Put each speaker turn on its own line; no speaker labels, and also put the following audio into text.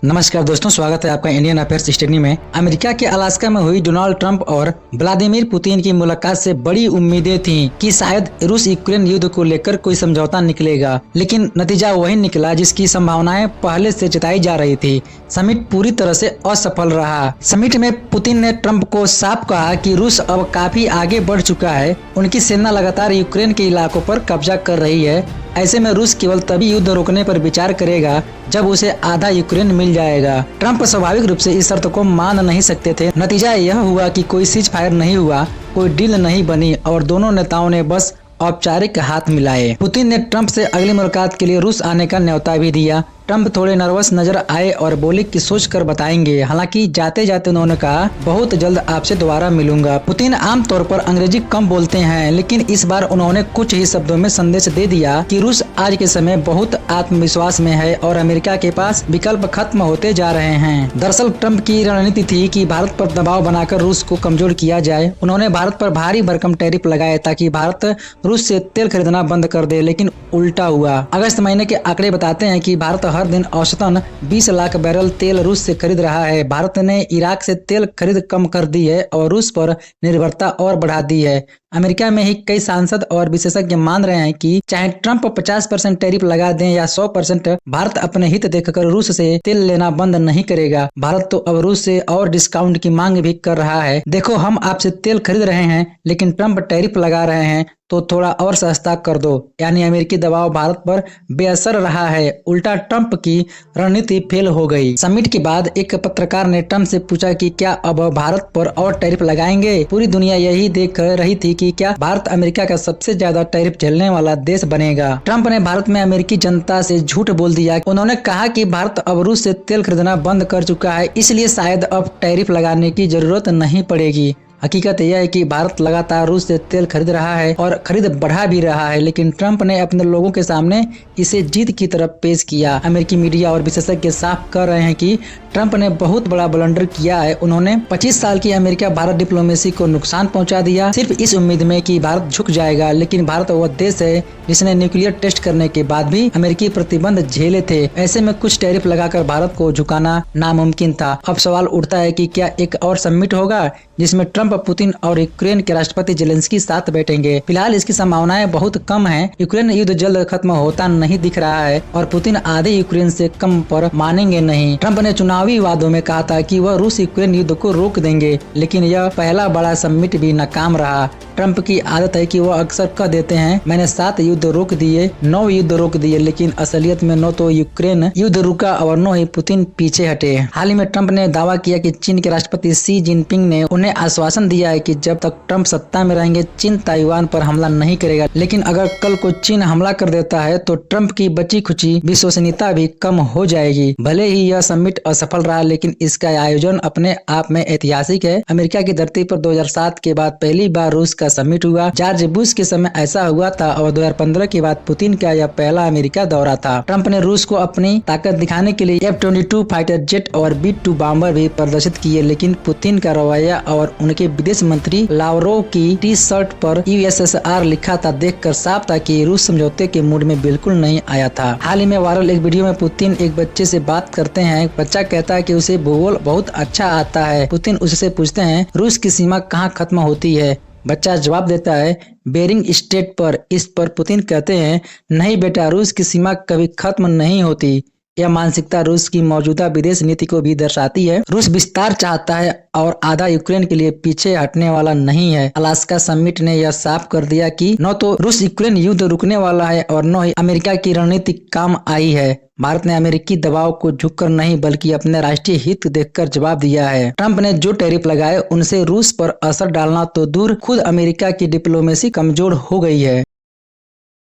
नमस्कार दोस्तों, स्वागत है आपका इंडियन अफेयर्स स्टडी में। अमेरिका के अलास्का में हुई डोनाल्ड ट्रंप और व्लादिमीर पुतिन की मुलाकात से बड़ी उम्मीदें थीं कि शायद रूस यूक्रेन युद्ध को लेकर कोई समझौता निकलेगा, लेकिन नतीजा वही निकला जिसकी संभावनाएं पहले से जताई जा रही थी। समिट पूरी तरह से असफल रहा। समिट में पुतिन ने ट्रंप को साफ कहा कि रूस अब काफी आगे बढ़ चुका है, उनकी सेना लगातार यूक्रेन के इलाकों पर कब्जा कर रही है। ऐसे में रूस केवल तभी युद्ध रोकने पर विचार करेगा जब उसे आधा यूक्रेन मिल जाएगा। ट्रंप स्वाभाविक रूप से इस शर्त को मान नहीं सकते थे। नतीजा यह हुआ कि कोई सीज फायर नहीं हुआ, कोई डील नहीं बनी और दोनों नेताओं ने बस औपचारिक हाथ मिलाए। पुतिन ने ट्रंप से अगली मुलाकात के लिए रूस आने का न्योता भी दिया। ट्रंप थोड़े नर्वस नजर आए और बोले कि सोच कर बताएंगे। हालांकि जाते जाते उन्होंने कहा, बहुत जल्द आपसे दोबारा मिलूंगा। पुतिन आमतौर पर अंग्रेजी कम बोलते हैं, लेकिन इस बार उन्होंने कुछ ही शब्दों में संदेश दे दिया कि रूस आज के समय बहुत आत्मविश्वास में है और अमेरिका के पास विकल्प खत्म होते जा रहे हैं। दरअसल ट्रंप की रणनीति थी कि भारत पर दबाव बनाकर रूस को कमजोर किया जाए। उन्होंने भारत पर भारी भरकम टैरिफ लगाए ताकि भारत रूस से तेल खरीदना बंद कर दे, लेकिन उल्टा हुआ। अगस्त महीने के आंकड़े बताते हैं कि भारत हर दिन औसतन 20 लाख बैरल तेल रूस से खरीद रहा है। भारत ने इराक से तेल खरीद कम कर दी है और रूस पर निर्भरता और बढ़ा दी है। अमेरिका में ही कई सांसद और विशेषज्ञ मान रहे हैं कि चाहे ट्रंप 50% टैरिफ लगा दें या 100%, भारत अपने हित देखकर रूस से तेल लेना बंद नहीं करेगा। भारत तो अब रूस से और डिस्काउंट की मांग भी कर रहा है। देखो, हम आपसे तेल खरीद रहे हैं, लेकिन ट्रंप टैरिफ लगा रहे हैं तो थोड़ा और सस्ता कर दो। यानी अमेरिकी दबाव भारत पर बेअसर रहा है। उल्टा ट्रंप की रणनीति फेल हो गई। समिट के बाद एक पत्रकार ने ट्रंप से पूछा कि क्या अब भारत पर और टैरिफ लगाएंगे। पूरी दुनिया यही देख रही थी कि क्या भारत अमेरिका का सबसे ज्यादा टैरिफ झेलने वाला देश बनेगा। ट्रंप ने भारत में अमेरिकी जनता से झूठ बोल दिया। उन्होंने कहा कि भारत अब रूस से तेल खरीदना बंद कर चुका है, इसलिए शायद अब टैरिफ लगाने की जरूरत नहीं पड़ेगी। हकीकत यह है कि भारत लगातार रूस से तेल खरीद रहा है और खरीद बढ़ा भी रहा है, लेकिन ट्रंप ने अपने लोगों के सामने इसे जीत की तरफ पेश किया। अमेरिकी मीडिया और विशेषज्ञ साफ कर रहे हैं कि ट्रंप ने बहुत बड़ा ब्लंडर किया है। उन्होंने 25 साल की अमेरिका भारत डिप्लोमेसी को नुकसान पहुंचा दिया, सिर्फ इस उम्मीद में कि भारत झुक जाएगा। लेकिन भारत वह देश है जिसने न्यूक्लियर टेस्ट करने के बाद भी अमेरिकी प्रतिबंध झेले थे। ऐसे में कुछ टैरिफ लगाकर भारत को झुकाना नामुमकिन था। अब सवाल उठता है कि क्या एक और समिट होगा जिसमें ट्रंप, पुतिन और यूक्रेन के राष्ट्रपति जेलेंस्की साथ बैठेंगे। फिलहाल इसकी संभावनाएं बहुत कम हैं। यूक्रेन युद्ध जल्द खत्म होता नहीं दिख रहा है और पुतिन आधे यूक्रेन से कम पर मानेंगे नहीं। ट्रंप ने चुनावी वादों में कहा था कि वह रूस यूक्रेन युद्ध को रोक देंगे, लेकिन यह पहला बड़ा समिट भी नाकाम रहा। ट्रंप की आदत है कि वह अक्सर कह देते हैं, मैंने 7 युद्ध रोक दिए, 9 युद्ध रोक दिए, लेकिन असलियत में न तो यूक्रेन युद्ध रुका और न ही पुतिन पीछे हटे। हाल ही में ट्रंप ने दावा किया कि चीन के राष्ट्रपति शी जिनपिंग ने उन्हें आश्वासन दिया है कि जब तक ट्रंप सत्ता में रहेंगे चीन ताइवान पर हमला नहीं करेगा। लेकिन अगर कल को चीन हमला कर देता है तो ट्रंप की बची खुची विश्वसनीयता भी कम हो जाएगी। भले ही यह समिट असफल रहा, लेकिन इसका आयोजन अपने आप में ऐतिहासिक है। अमेरिका की धरती पर 2007 के बाद पहली बार रूस का समिट हुआ। जॉर्ज बुश के समय ऐसा हुआ था और 2015 के बाद पुतिन का यह पहला अमेरिका दौरा था। ट्रंप ने रूस को अपनी ताकत दिखाने के लिए F-22 फाइटर जेट और B-2 बॉम्बर भी प्रदर्शित किए, लेकिन पुतिन का रवैया और उनके विदेश मंत्री लावरोव की टी शर्ट पर USSR लिखा था देखकर साफ था कि रूस समझौते के मूड में बिल्कुल नहीं आया था। हाल ही में वायरल एक वीडियो में पुतिन एक बच्चे से बात करते हैं। बच्चा कहता है कि उसे भूगोल बहुत अच्छा आता है। पुतिन उससे पूछते हैं, रूस की सीमा कहाँ खत्म होती है। बच्चा जवाब देता है, बेरिंग स्टेट पर। इस पर पुतिन कहते हैं, नहीं बेटा, रूस की सीमा कभी खत्म नहीं होती। यह मानसिकता रूस की मौजूदा विदेश नीति को भी दर्शाती है। रूस विस्तार चाहता है और आधा यूक्रेन के लिए पीछे हटने वाला नहीं है। अलास्का समिट ने यह साफ कर दिया कि न तो रूस यूक्रेन युद्ध रुकने वाला है और न ही अमेरिका की रणनीति काम आई है। भारत ने अमेरिकी दबाव को झुककर नहीं बल्कि अपने राष्ट्रीय हित देखकर जवाब दिया है। ट्रंप ने जो टैरिफ लगाए उनसे रूस पर असर डालना तो दूर, खुद अमेरिका की डिप्लोमेसी कमजोर हो गई है।